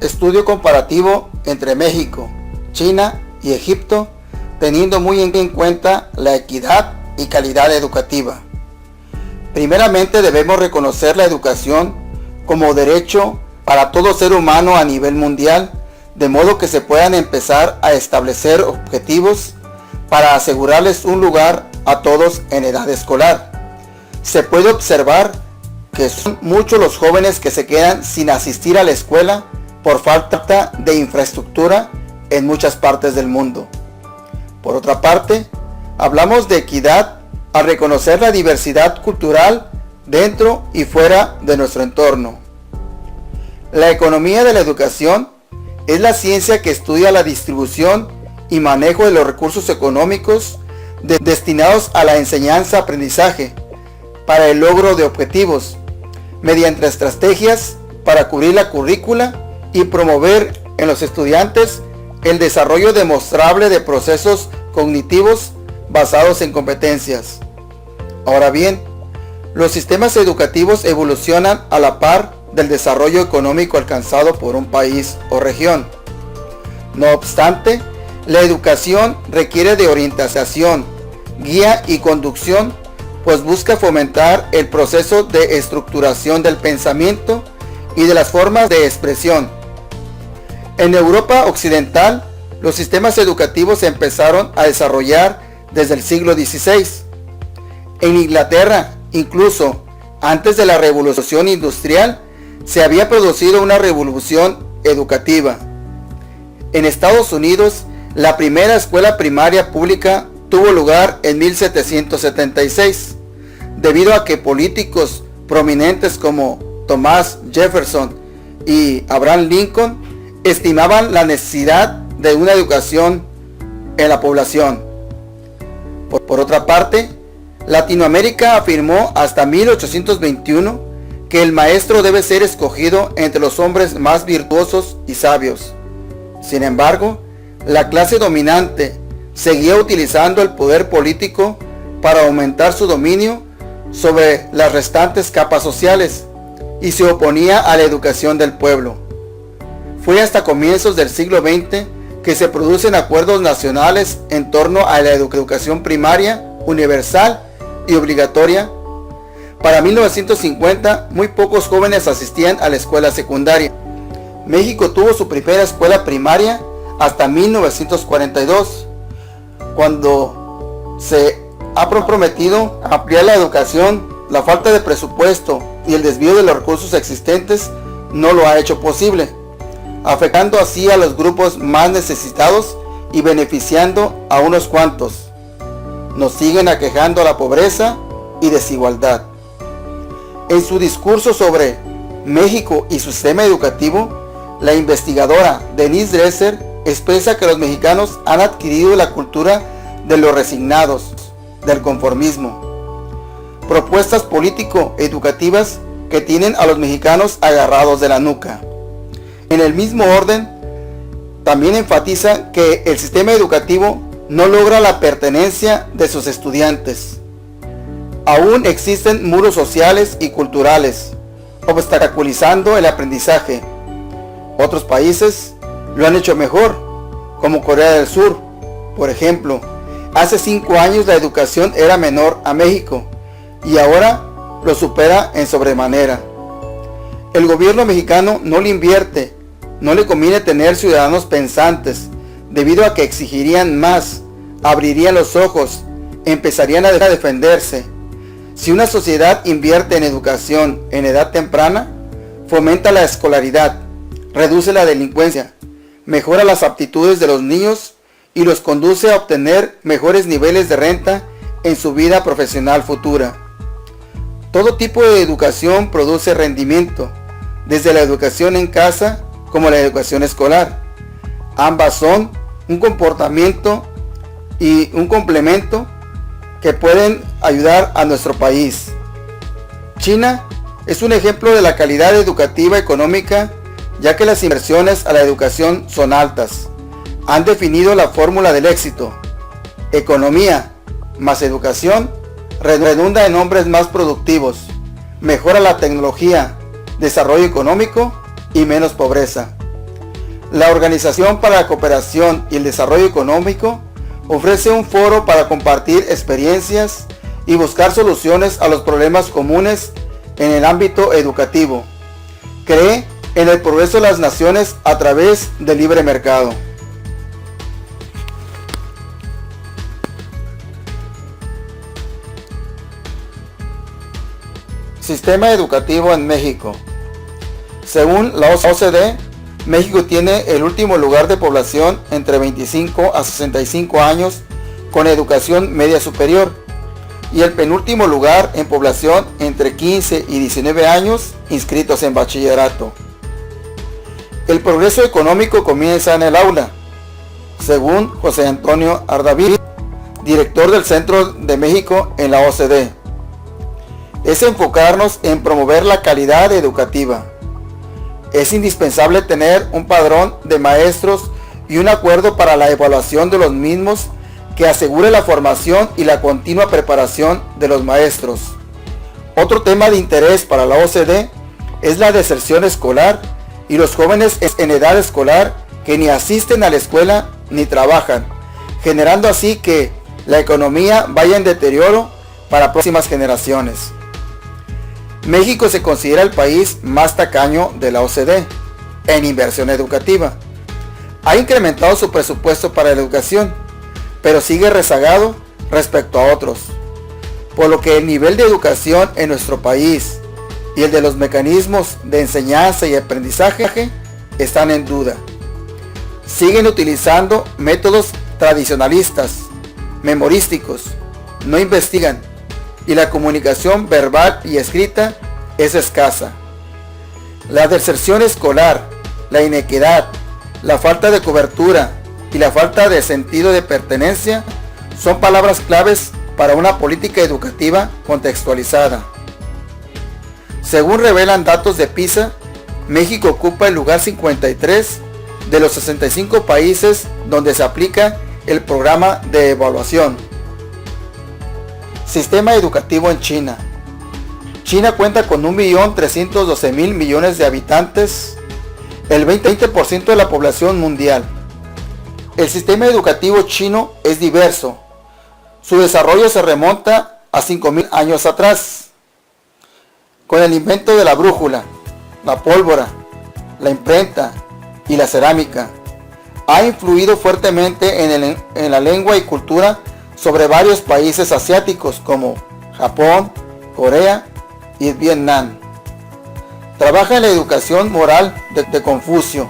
Estudio comparativo entre México, China y Egipto, teniendo muy en cuenta la equidad y calidad educativa. Primeramente debemos reconocer la educación como derecho para todo ser humano a nivel mundial, de modo que se puedan empezar a establecer objetivos para asegurarles un lugar a todos en edad escolar. Se puede observar que son muchos los jóvenes que se quedan sin asistir a la escuela por falta de infraestructura en muchas partes del mundo. Por otra parte, hablamos de equidad al reconocer la diversidad cultural dentro y fuera de nuestro entorno. La economía de la educación es la ciencia que estudia la distribución y manejo de los recursos económicos destinados a la enseñanza-aprendizaje para el logro de objetivos, mediante estrategias para cubrir la currícula y promover en los estudiantes el desarrollo demostrable de procesos cognitivos basados en competencias. Ahora bien, los sistemas educativos evolucionan a la par del desarrollo económico alcanzado por un país o región. No obstante, la educación requiere de orientación, guía y conducción, pues busca fomentar el proceso de estructuración del pensamiento y de las formas de expresión. En Europa Occidental, los sistemas educativos se empezaron a desarrollar desde el siglo XVI. En Inglaterra, incluso antes de la Revolución Industrial, se había producido una revolución educativa. En Estados Unidos, la primera escuela primaria pública tuvo lugar en 1776, debido a que políticos prominentes como Thomas Jefferson y Abraham Lincoln estimaban la necesidad de una educación en la población. Por otra parte, Latinoamérica afirmó hasta 1821 que el maestro debe ser escogido entre los hombres más virtuosos y sabios. Sin embargo, la clase dominante seguía utilizando el poder político para aumentar su dominio sobre las restantes capas sociales y se oponía a la educación del pueblo. Fue hasta comienzos del siglo XX que se producen acuerdos nacionales en torno a la educación primaria, universal y obligatoria. Para 1950, muy pocos jóvenes asistían a la escuela secundaria. México tuvo su primera escuela primaria hasta 1942, cuando se ha prometido ampliar la educación. La falta de presupuesto y el desvío de los recursos existentes no lo ha hecho posible, afectando así a los grupos más necesitados y beneficiando a unos cuantos. Nos siguen aquejando la pobreza y desigualdad. En su discurso sobre México y su sistema educativo, la investigadora Denise Dresser expresa que los mexicanos han adquirido la cultura de los resignados, del conformismo. Propuestas político-educativas que tienen a los mexicanos agarrados de la nuca. En el mismo orden, también enfatiza que el sistema educativo no logra la pertenencia de sus estudiantes. Aún existen muros sociales y culturales, obstaculizando el aprendizaje. Otros países lo han hecho mejor, como Corea del Sur. Por ejemplo, hace 5 años la educación era menor a México y ahora lo supera en sobremanera. El gobierno mexicano no le invierte, no le conviene tener ciudadanos pensantes, debido a que exigirían más, abrirían los ojos, empezarían a defenderse. Si una sociedad invierte en educación en edad temprana, fomenta la escolaridad, reduce la delincuencia, mejora las aptitudes de los niños y los conduce a obtener mejores niveles de renta en su vida profesional futura. Todo tipo de educación produce rendimiento, desde la educación en casa como la educación escolar. Ambas son un comportamiento y un complemento que pueden ayudar a nuestro país. China es un ejemplo de la calidad educativa económica, ya que las inversiones a la educación son altas. Han definido la fórmula del éxito. Economía más educación redunda en hombres más productivos, mejora la tecnología, desarrollo económico y menos pobreza. La Organización para la Cooperación y el Desarrollo Económico ofrece un foro para compartir experiencias y buscar soluciones a los problemas comunes en el ámbito educativo. Cree en el progreso de las naciones a través del libre mercado. Sistema educativo en México. Según la OCDE, México tiene el último lugar de población entre 25 a 65 años con educación media superior y el penúltimo lugar en población entre 15 y 19 años inscritos en bachillerato. El progreso económico comienza en el aula, según José Antonio Ardaví, director del Centro de México en la OCDE. Es enfocarnos en promover la calidad educativa. Es indispensable tener un padrón de maestros y un acuerdo para la evaluación de los mismos que asegure la formación y la continua preparación de los maestros. Otro tema de interés para la OCDE es la deserción escolar y los jóvenes en edad escolar que ni asisten a la escuela ni trabajan, generando así que la economía vaya en deterioro para próximas generaciones. México se considera el país más tacaño de la OCDE en inversión educativa. Ha incrementado su presupuesto para la educación, pero sigue rezagado respecto a otros, por lo que el nivel de educación en nuestro país y el de los mecanismos de enseñanza y aprendizaje están en duda. Siguen utilizando métodos tradicionalistas, memorísticos, no investigan, y la comunicación verbal y escrita es escasa. La deserción escolar, la inequidad, la falta de cobertura y la falta de sentido de pertenencia son palabras claves para una política educativa contextualizada. Según revelan datos de PISA, México ocupa el lugar 53 de los 65 países donde se aplica el programa de evaluación. Sistema educativo en China. China cuenta con 1.312.000 millones de habitantes, el 20% de la población mundial. El sistema educativo chino es diverso. Su desarrollo se remonta a 5.000 años atrás, con el invento de la brújula, la pólvora, la imprenta y la cerámica. Ha influido fuertemente en la lengua y cultura sobre varios países asiáticos como Japón, Corea y Vietnam. Trabaja en la educación moral de Confucio,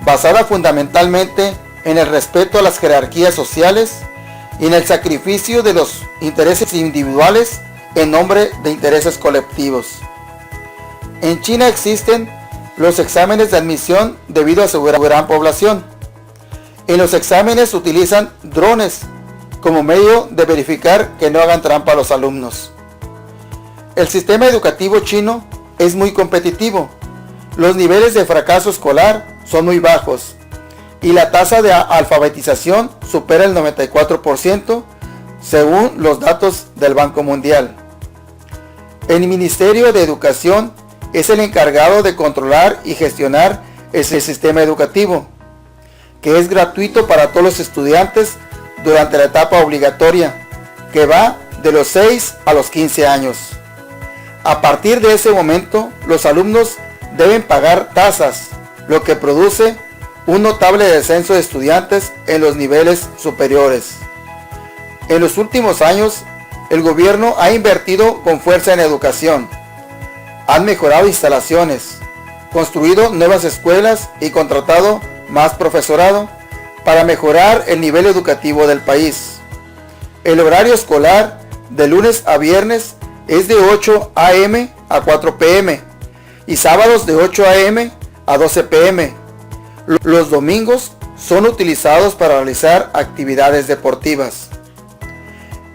basada fundamentalmente en el respeto a las jerarquías sociales y en el sacrificio de los intereses individuales en nombre de intereses colectivos. En China existen los exámenes de admisión debido a su gran población. En los exámenes utilizan drones como medio de verificar que no hagan trampa a los alumnos. El sistema educativo chino es muy competitivo. Los niveles de fracaso escolar son muy bajos y la tasa de alfabetización supera el 94% según los datos del Banco Mundial. El Ministerio de Educación es el encargado de controlar y gestionar ese sistema educativo, que es gratuito para todos los estudiantes durante la etapa obligatoria, que va de los 6 a los 15 años. A partir de ese momento, los alumnos deben pagar tasas, lo que produce un notable descenso de estudiantes en los niveles superiores. En los últimos años, el gobierno ha invertido con fuerza en educación. Han mejorado instalaciones, construido nuevas escuelas y contratado más profesorado para mejorar el nivel educativo del país. El horario escolar de lunes a viernes es de 8 a.m. a 4 p.m. y sábados de 8 a.m. a 12 p.m. Los domingos son utilizados para realizar actividades deportivas.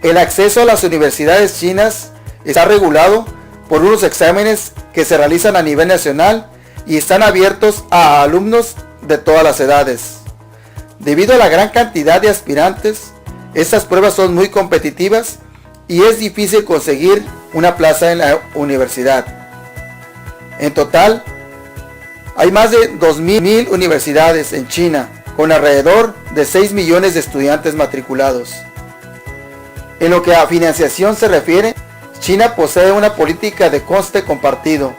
El acceso a las universidades chinas está regulado por unos exámenes que se realizan a nivel nacional y están abiertos a alumnos de todas las edades. Debido a la gran cantidad de aspirantes, estas pruebas son muy competitivas y es difícil conseguir una plaza en la universidad. En total, Hay más de 2.000 universidades en China, con alrededor de 6 millones de estudiantes matriculados. En lo que a financiación se refiere, China posee una política de coste compartido.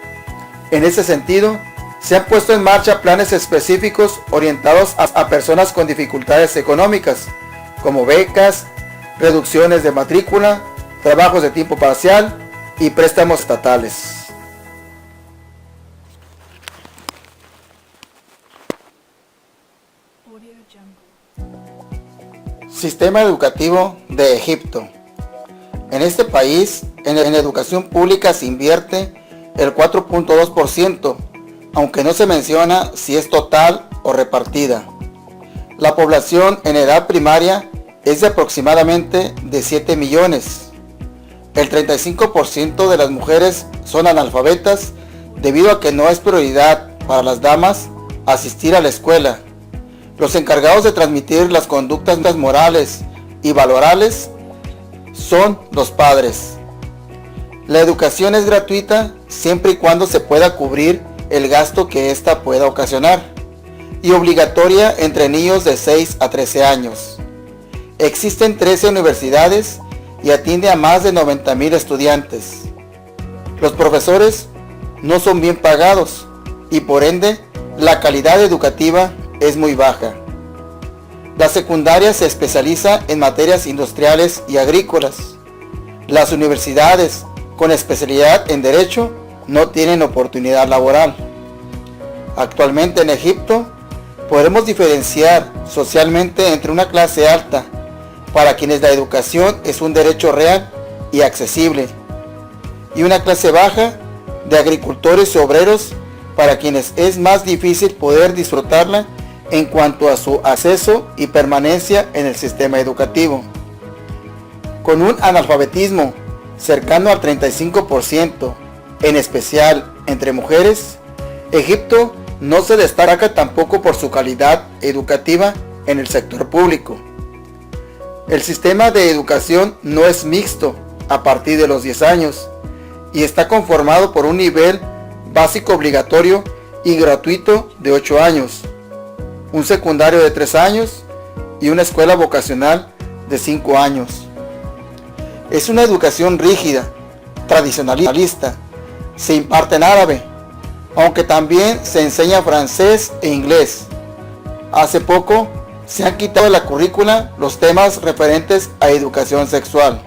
En ese sentido, se han puesto en marcha planes específicos orientados a personas con dificultades económicas, como becas, reducciones de matrícula, trabajos de tiempo parcial y préstamos estatales. Sistema educativo de Egipto. En este país, en educación pública se invierte el 4.2%, aunque no se menciona si es total o repartida. La población en edad primaria es de aproximadamente de 7 millones. El 35% de las mujeres son analfabetas debido a que no es prioridad para las damas asistir a la escuela. Los encargados de transmitir las conductas morales y valorales son los padres. La educación es gratuita siempre y cuando se pueda cubrir el gasto que ésta pueda ocasionar, y obligatoria entre niños de 6 a 13 años. Existen 13 universidades y atiende a más de 90,000 estudiantes. Los profesores no son bien pagados y por ende la calidad educativa es muy baja. La secundaria se especializa en materias industriales y agrícolas. Las universidades con especialidad en Derecho no tienen oportunidad laboral. Actualmente en Egipto podemos diferenciar socialmente entre una clase alta, para quienes la educación es un derecho real y accesible, y una clase baja de agricultores y obreros, para quienes es más difícil poder disfrutarla en cuanto a su acceso y permanencia en el sistema educativo. Con un analfabetismo cercano al 35%, en especial entre mujeres, Egipto no se destaca tampoco por su calidad educativa en el sector público. El sistema de educación no es mixto a partir de los 10 años y está conformado por un nivel básico obligatorio y gratuito de 8 años, un secundario de 3 años y una escuela vocacional de 5 años. Es una educación rígida, tradicionalista, se imparte en árabe, aunque también se enseña francés e inglés. Hace poco se han quitado de la currícula los temas referentes a educación sexual.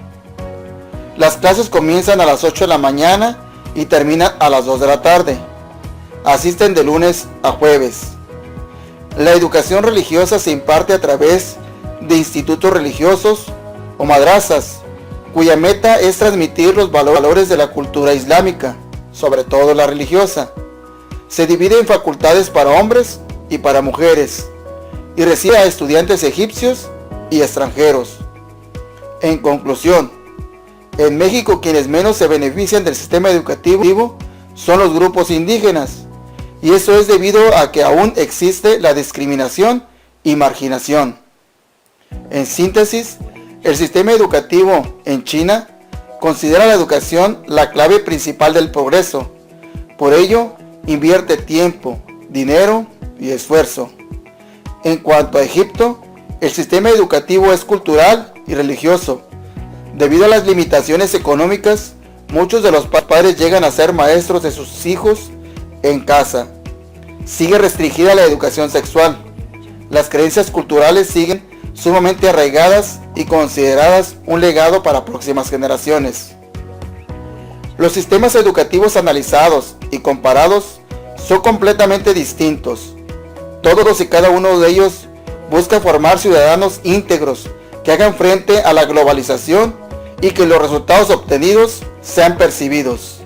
Las clases comienzan a las 8 de la mañana y terminan a las 2 de la tarde. Asisten de lunes a jueves. La educación religiosa se imparte a través de institutos religiosos o madrasas, cuya meta es transmitir los valores de la cultura islámica, sobre todo la religiosa. Se divide en facultades para hombres y para mujeres, y recibe a estudiantes egipcios y extranjeros. En conclusión, en México quienes menos se benefician del sistema educativo son los grupos indígenas, y eso es debido a que aún existe la discriminación y marginación. En síntesis, el sistema educativo en China considera la educación la clave principal del progreso. Por ello, invierte tiempo, dinero y esfuerzo. En cuanto a Egipto, el sistema educativo es cultural y religioso. Debido a las limitaciones económicas, muchos de los padres llegan a ser maestros de sus hijos en casa. Sigue restringida la educación sexual. Las creencias culturales siguen sumamente arraigadas y consideradas un legado para próximas generaciones. Los sistemas educativos analizados y comparados son completamente distintos. Todos y cada uno de ellos busca formar ciudadanos íntegros que hagan frente a la globalización y que los resultados obtenidos sean percibidos.